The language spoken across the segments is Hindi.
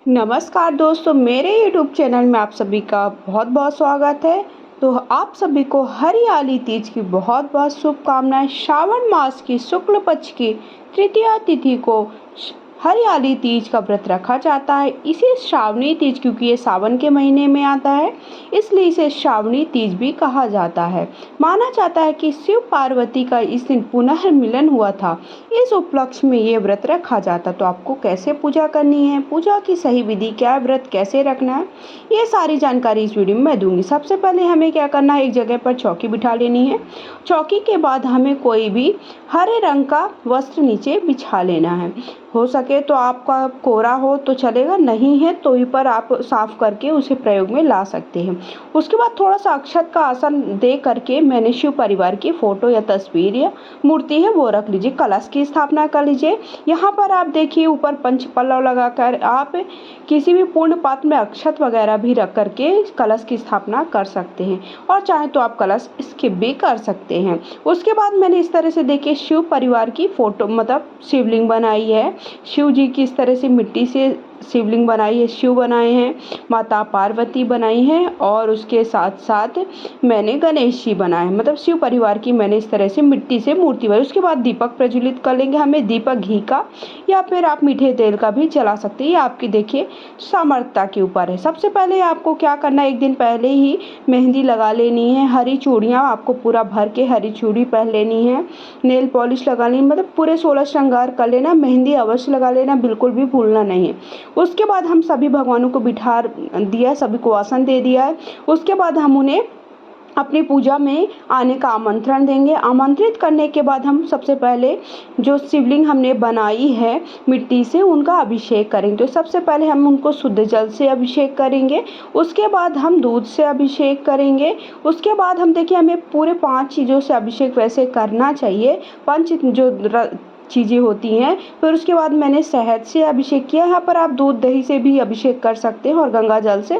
नमस्कार दोस्तों, मेरे YouTube चैनल में आप सभी का बहुत बहुत स्वागत है। तो आप सभी को हरियाली तीज की बहुत बहुत शुभकामनाएं। श्रावण मास की शुक्ल पक्ष की तृतीया तिथि को हरियाली तीज का व्रत रखा जाता है। इसे श्रावणी तीज, क्योंकि ये सावन के महीने में आता है, इसलिए इसे श्रावणी तीज भी कहा जाता है। माना जाता है कि शिव पार्वती का इस दिन पुनः मिलन हुआ था। इस उपलक्ष्य में ये व्रत रखा जाता। तो आपको कैसे पूजा करनी है, पूजा की सही विधि क्या है, व्रत कैसे रखना है, ये सारी जानकारी इस वीडियो में मैं दूंगी। सबसे पहले हमें क्या करना है, एक जगह पर चौकी बिठा लेनी है। चौकी के बाद हमें कोई भी हरे रंग का वस्त्र नीचे बिछा लेना है। हो सके तो आपका कोरा हो तो चलेगा, नहीं है तो पर आप साफ करके उसे प्रयोग में ला सकते हैं। उसके बाद थोड़ा सा अक्षत का आसन दे करके मैंने शिव परिवार की फोटो या तस्वीर या मूर्ति है वो रख लीजिए। कलश की स्थापना कर लीजिए। यहाँ पर आप देखिए ऊपर पंच पल्लव लगाकर आप किसी भी पूर्ण पात्र में अक्षत वगैरह भी रख करके कलश की स्थापना कर सकते हैं, और चाहे तो आप कलश स्किप भी कर सकते हैं। उसके बाद मैंने इस तरह से देखिए शिव परिवार की फोटो मतलब शिवलिंग बनाई है। शिव जी की इस तरह से मिट्टी से शिवलिंग बनाई है, शिव बनाए हैं, माता पार्वती बनाई हैं, और उसके साथ साथ मैंने गणेश जी बनाए, मतलब शिव परिवार की मैंने इस तरह से मिट्टी से मूर्ति बनाई। उसके बाद दीपक प्रज्वलित कर लेंगे। हमें दीपक घी का या फिर आप मीठे तेल का भी जला सकते हैं, ये आपकी देखिए सामर्थ्यता के ऊपर है। सबसे पहले आपको क्या करना है, एक दिन पहले ही मेहंदी लगा लेनी है। हरी चूड़ियाँ आपको पूरा भर के हरी चूड़ी पहन लेनी है। नेल पॉलिश लगा लेनी, मतलब पूरे 16 श्रृंगार कर लेना। मेहंदी अवश्य लगा लेना, बिल्कुल भी भूलना नहीं है। उसके बाद हम सभी भगवानों को बिठा दिया, सभी को आसन दे दिया है। उसके बाद हम उन्हें अपनी पूजा में आने का आमंत्रण देंगे। आमंत्रित करने के बाद हम सबसे पहले जो शिवलिंग हमने बनाई है मिट्टी से, उनका अभिषेक करेंगे। तो सबसे पहले हम उनको शुद्ध जल से अभिषेक करेंगे, उसके बाद हम दूध से अभिषेक करेंगे। उसके बाद हम देखिए हमें पूरे 5 चीज़ों से अभिषेक वैसे करना चाहिए, 5 जो चीज़ें होती हैं। फिर उसके बाद मैंने शहद से अभिषेक किया। यहाँ पर आप दूध दही से भी अभिषेक कर सकते हैं और गंगा जल से,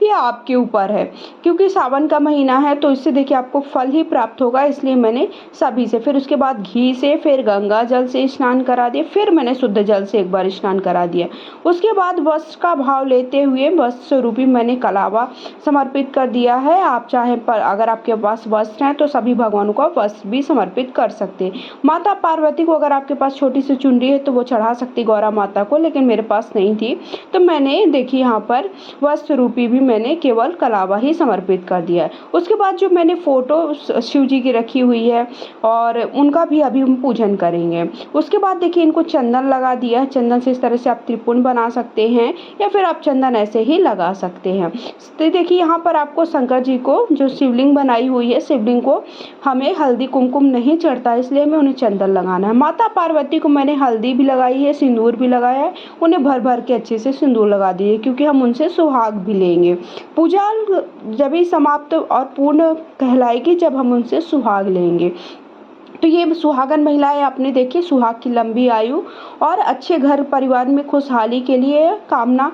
ये आपके ऊपर है। क्योंकि सावन का महीना है तो इससे देखिए आपको फल ही प्राप्त होगा, इसलिए मैंने सभी से, फिर उसके बाद घी से, फिर गंगा जल से स्नान करा दिया, फिर मैंने शुद्ध जल से एक बार स्नान करा दिया। उसके बाद वस्त्र का भाव लेते हुए वस्त्र रूपी मैंने कलावा समर्पित कर दिया है। आप चाहे पर अगर आपके पास वस्त्र हैं तो सभी भगवानों को वस्त्र भी समर्पित कर सकते हैं। माता पार्वती को अगर आपके पास छोटी सी चुनरी है तो वो चढ़ा सकती गौरा माता को, लेकिन मेरे पास नहीं थी तो मैंने देखिए यहाँ पर वस्त्र रूपी भी मैंने केवल कलावा ही समर्पित कर दिया है। उसके बाद जो मैंने फोटो शिव जी की रखी हुई है और उनका भी अभी हम पूजन करेंगे। उसके बाद देखिए इनको चंदन लगा दिया है। चंदन से इस तरह से आप त्रिपुंड बना सकते हैं या फिर आप चंदन ऐसे ही लगा सकते हैं। तो देखिए यहाँ पर आपको शंकर जी को जो शिवलिंग बनाई हुई है, शिवलिंग को हमें हल्दी कुमकुम नहीं चढ़ता, इसलिए हमें उन्हें चंदन लगाना है। माता पार्वती को मैंने हल्दी भी लगाई है, सिंदूर भी लगाया है, उन्हें भर भर के अच्छे से सिंदूर लगा दिए, क्योंकि हम उनसे सुहाग भी लेंगे। पूजा जब ही समाप्त और पूर्ण कहलाएगी जब हम उनसे सुहाग लेंगे। तो ये सुहागन महिलाएं अपने देखिए सुहाग की लंबी आयु और अच्छे घर परिवार में खुशहाली के लिए कामना,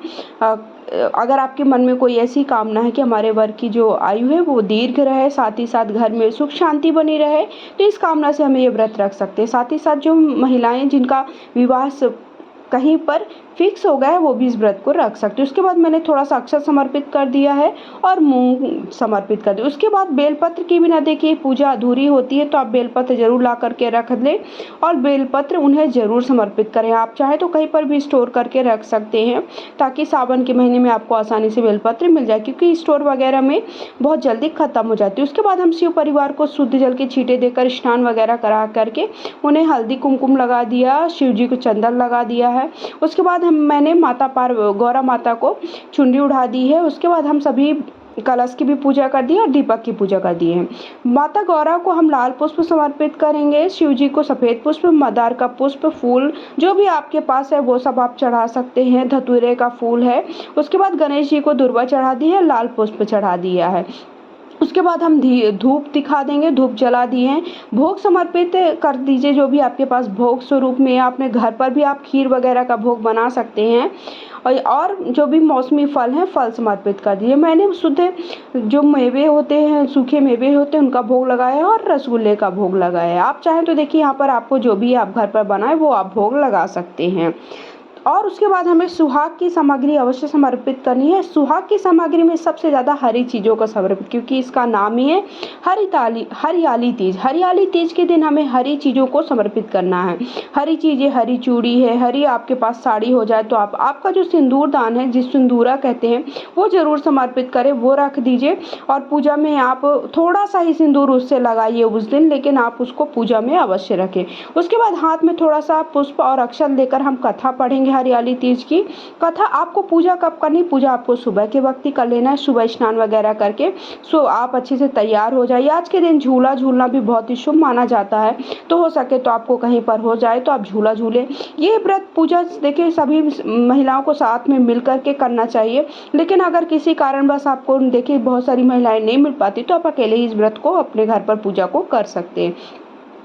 अगर आपके मन में कोई ऐसी कामना है कि हमारे वर की जो आयु है वो दीर्घ रहे, साथ ही साथ घर में सुख शांति बनी रहे, तो इस कामना से हमें ये व्रत रख सकते हैं। साथ ही साथ जो महिलाएं जिनका विवाह कहीं पर फिक्स हो गया है वो भी इस व्रत को रख सकते हैं। उसके बाद मैंने थोड़ा सा अक्षत समर्पित कर दिया है और मूंग समर्पित कर दिया। उसके बाद बेलपत्र की बिना देखिए पूजा अधूरी होती है, तो आप बेलपत्र जरूर ला करके रख लें और बेलपत्र उन्हें जरूर समर्पित करें। आप चाहे तो कहीं पर भी स्टोर करके रख सकते हैं, ताकि सावन के महीने में आपको आसानी से बेलपत्र मिल जाए, क्योंकि स्टोर वगैरह में बहुत जल्दी खत्म हो जाती है। उसके बाद हम शिव परिवार को शुद्ध जल के छींटे देकर स्नान वगैरह करा करके उन्हें हल्दी कुमकुम लगा दिया, शिव जी को चंदन लगा दिया है। उसके बाद मैंने गौरा माता को चुनरी उड़ा दी है। उसके बाद हम सभी कलश की भी पूजा कर दी और दीपक की पूजा कर दी है। माता गौरा को हम लाल पुष्प समर्पित करेंगे, शिव जी को सफ़ेद पुष्प, मदार का पुष्प, फूल जो भी आपके पास है वो सब आप चढ़ा सकते हैं। धतूरे का फूल है। उसके बाद गणेश जी को दुर्वा चढ़ा दी है, लाल पुष्प चढ़ा दिया है। उसके बाद हम धूप दिखा देंगे, धूप जला दिए हैं। भोग समर्पित कर दीजिए, जो भी आपके पास भोग स्वरूप में, अपने घर पर भी आप खीर वगैरह का भोग बना सकते हैं, और जो भी मौसमी फल हैं फल समर्पित कर दिए। मैंने शुद्ध जो मेवे होते हैं, सूखे मेवे होते हैं, उनका भोग लगाया है और रसगुल्ले का भोग लगाया है। आप चाहें तो देखिए यहाँ पर आपको जो भी आप घर पर बनाए वो आप भोग लगा सकते हैं। और उसके बाद हमें सुहाग की सामग्री अवश्य समर्पित करनी है। सुहाग की सामग्री में सबसे ज़्यादा हरी चीज़ों का समर्पित, क्योंकि इसका नाम ही है हरियाली तीज। हरियाली तीज के दिन हमें हरी चीज़ों को समर्पित करना है। हरी चीज़ें, हरी चूड़ी है, हरी आपके पास साड़ी हो जाए तो आपका जो सिंदूर दान है, जिस सिंदूरा कहते हैं, वो ज़रूर समर्पित करें, वो रख दीजिए। और पूजा में आप थोड़ा सा ही सिंदूर उससे लगाइए उस दिन, लेकिन आप उसको पूजा में अवश्य रखें। उसके बाद हाथ में थोड़ा सा पुष्प और अक्षत लेकर हम कथा पढ़ेंगे हरियाली तीज की। कथा आपको पूजा कब करनी? पूजा आपको सुबह के वक्त ही कर लेना है, सुबह स्नान वगैरह करके। सो आप अच्छे से तैयार हो जाइए। आज के दिन झूला झूलना भी बहुत ही शुभ माना जाता है, तो हो सके तो आपको कहीं पर हो जाए तो आप झूला झूलें। ये व्रत पूजा देखिए सभी महिलाओं को साथ में मिल करके करना चाहिए, लेकिन अगर किसी कारणवश आपको देखिए बहुत सारी महिलाएं नहीं मिल पाती तो आप अकेले ही इस व्रत को अपने घर पर पूजा को कर सकते हैं।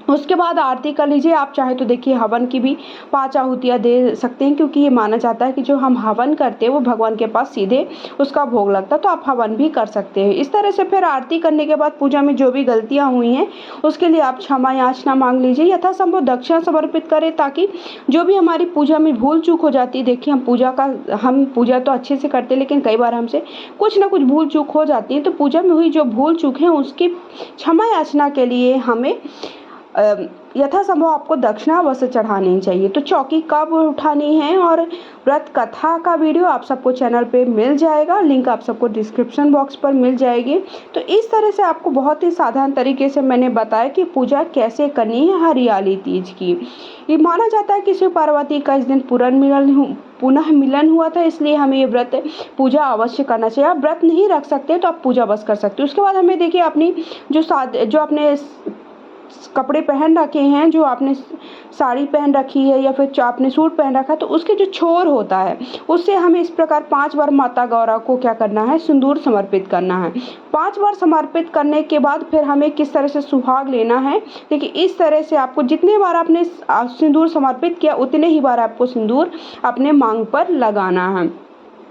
उसके बाद आरती कर लीजिए। आप चाहे तो देखिए हवन की भी 5 आहुतियाँ दे सकते हैं, क्योंकि ये माना जाता है कि जो हम हवन करते हैं वो भगवान के पास सीधे उसका भोग लगता है, तो आप हवन भी कर सकते हैं। इस तरह से फिर आरती करने के बाद पूजा में जो भी गलतियाँ हुई हैं उसके लिए आप क्षमा याचना मांग लीजिए। यथासंभव दक्षिणा समर्पित करें, ताकि जो भी हमारी पूजा में भूल चूक हो जाती है, देखिए हम पूजा तो अच्छे से करते हैं, लेकिन कई बार हमसे कुछ ना कुछ भूल चूक हो जाती है, तो पूजा में हुई जो भूल चूक है उसकी क्षमा याचना के लिए हमें यथासंभव आपको दक्षिणा अवश्य चढ़ानी चाहिए। तो चौकी कब उठानी है और व्रत कथा का वीडियो आप सबको चैनल पे मिल जाएगा, लिंक आप सबको डिस्क्रिप्शन बॉक्स पर मिल जाएगी। तो इस तरह से आपको बहुत ही साधारण तरीके से मैंने बताया कि पूजा कैसे करनी है हरियाली तीज की। ये माना जाता है कि शिव पार्वती का इस दिन पुनः मिलन हुआ था, इसलिए हमें ये व्रत पूजा अवश्य करना चाहिए। आप व्रत नहीं रख सकते तो आप पूजा बस कर सकते हो। उसके बाद हमें देखिए अपनी जो अपने कपड़े पहन रखे हैं, जो आपने साड़ी पहन रखी है या फिर आपने सूट पहन रखा है, तो उसके जो छोर होता है उससे हमें इस प्रकार 5 बार माता गौरा को क्या करना है? सिंदूर समर्पित करना है। 5 बार समर्पित करने के बाद फिर हमें किस तरह से सुहाग लेना है? देखिए इस तरह से आपको जितने बार आपने सिंदूर समर्पित किया उतने ही बार आपको सिंदूर अपने मांग पर लगाना है।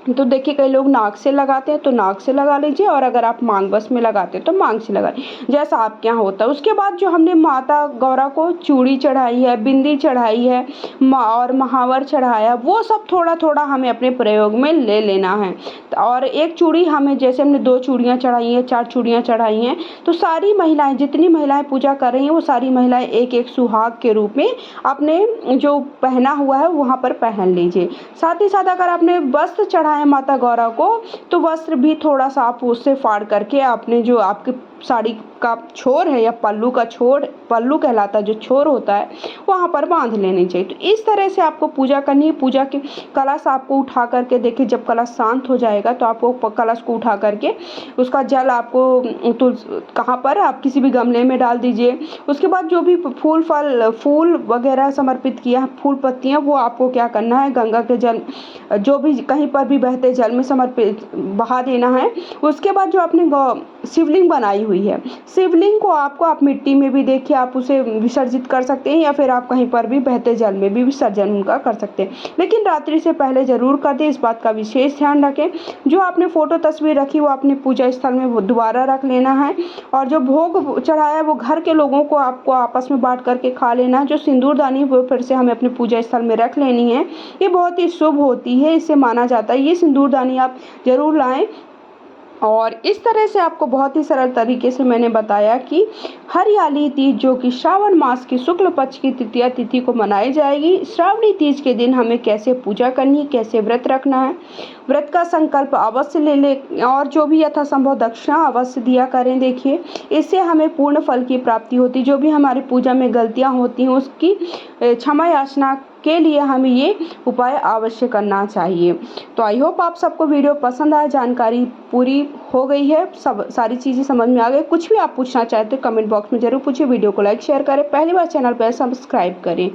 तो देखिए कई लोग नाक से लगाते हैं तो नाक से लगा लीजिए, और अगर आप मांग बस में लगाते हैं तो मांग से लगा लीजिए, जैसा आपके यहाँ होता है। उसके बाद जो हमने माता गौरा को चूड़ी चढ़ाई है, बिंदी चढ़ाई है और महावर चढ़ाया, वो सब थोड़ा थोड़ा हमें अपने प्रयोग में ले लेना है। और एक चूड़ी हमें, जैसे हमने 2 चूड़ियाँ चढ़ाई हैं, 4 चूड़ियाँ चढ़ाई हैं, तो सारी महिलाएं, जितनी महिलाएं पूजा कर रही हैं वो सारी महिलाएं एक एक सुहाग के रूप में अपने जो पहना हुआ है वहाँ पर पहन लीजिए। साथ ही साथ अगर आपने वस्त्र चढ़ा है माता गौरा को, तो वस्त्र भी थोड़ा सा आप उससे फाड़ करके आपने जो आपके साड़ी का छोर है या पल्लू का छोर, पल्लू कहलाता है जो छोर होता है, वहाँ पर बांध लेनी चाहिए। तो इस तरह से आपको पूजा करनी है। पूजा के कलश आपको उठा करके देखिए, जब कलश शांत हो जाएगा तो आपको कलश को उठा करके उसका जल आपको तो कहाँ पर आप किसी भी गमले में डाल दीजिए। उसके बाद जो भी फूल वगैरह समर्पित किया, फूल पत्तियाँ, वो आपको क्या करना है? गंगा के जल, जो भी कहीं पर भी बहते जल में समर्पित बहा देना है। उसके बाद जो आपने शिवलिंग बनाई हुई है, शिवलिंग को आप मिट्टी में भी देखिए आप उसे विसर्जित कर सकते हैं, या फिर आप कहीं पर भी बहते जल में भी विसर्जन उनका कर सकते हैं, लेकिन रात्रि से पहले जरूर कर दें। इस बात का विशेष ध्यान रखें। जो आपने फोटो तस्वीर रखी वो अपने पूजा स्थल में दोबारा रख लेना है, और जो भोग चढ़ाया वो घर के लोगों को आपको आपस में बांट करके खा लेना है। जो सिंदूरदानी वो फिर से हमें अपने पूजा स्थल में रख लेनी है। ये बहुत ही शुभ होती है, इससे माना जाता है ये सिंदूरदानी आप जरूर लाएं। और इस तरह से आपको बहुत ही सरल तरीके से मैंने बताया कि हरियाली तीज जो कि श्रावण मास की शुक्ल पक्ष की तृतीया तिथि को मनाई जाएगी, श्रावणी तीज के दिन हमें कैसे पूजा करनी है, कैसे व्रत रखना है। व्रत का संकल्प अवश्य ले ले, और जो भी यथासंभव दक्षिणा अवश्य दिया करें। देखिए इससे हमें पूर्ण फल की प्राप्ति होती। जो भी हमारी पूजा में गलतियां होती हैं उसकी क्षमा याचना के लिए हमें ये उपाय अवश्य करना चाहिए। तो आई होप आप सबको वीडियो पसंद आए, जानकारी पूरी हो गई है, सब सारी चीज़ें समझ में आ गई। कुछ भी आप पूछना चाहते हैं कमेंट बॉक्स में जरूर पूछिए। वीडियो को लाइक शेयर करें, पहली बार चैनल पर सब्सक्राइब करें।